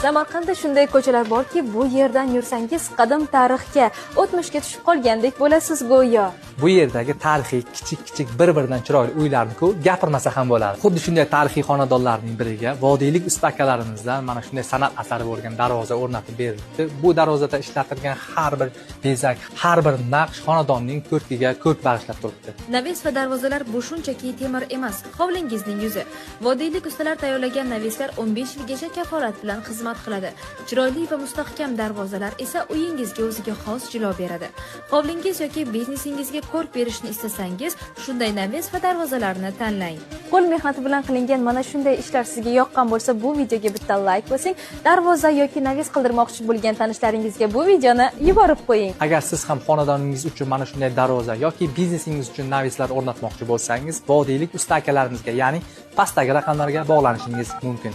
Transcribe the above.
Samarqandda shunday ko'chalar borki, bu yerdan yursangiz qadim tarixga, o'tmishga tushib qolgandek bo'lasiz go'yo. Bu yerdagi tarixiy kichik bir-biridan chiroyli uylarni-ku gapirmasa ham bo'ladi. Xuddi shunday tarixiy xonadonlarning biriga vodiylik usta akalarimizdan mana shunday san'at asari bo'lgan darvoza o'rnatib berildi. Bu darvozada ishlatilgan har bir bezak, har bir naqsh xonadonning ko'rkiga ko'rk bag'ishlab turibdi. Naves va darvozalar bu shunchaki temir emas, hovlingizning yuzi. Vodiylik ustalar tayyorlagan naveslar 15 yilgacha kafolat bilan xizmat qiladi. Chiroyli va mustahkam darvozalar esa uyingizga o'ziga xos jilo beradi. Hovlingiz yoki biznesingizga ko'rk berishni istasangiz, shunday naves va darvozalarni tanlang. Qo'l mehnati bilan qilingan mana shunday ishlar sizga yoqqan bo'lsa, bu videoga bitta like bosing, darvoza yoki naves qildirmoqchi bo'lgan tanishlaringizga bu videoni yuborib qo'ying. Agar siz ham xonadoningiz uchun mana shunday darvoza yoki biznesingiz uchun naveslar o'rnatmoqchi bo'lsangiz, vodiylik usta akalarimizga, ya'ni pastdagi raqamlarga bog'lanishingiz mumkin.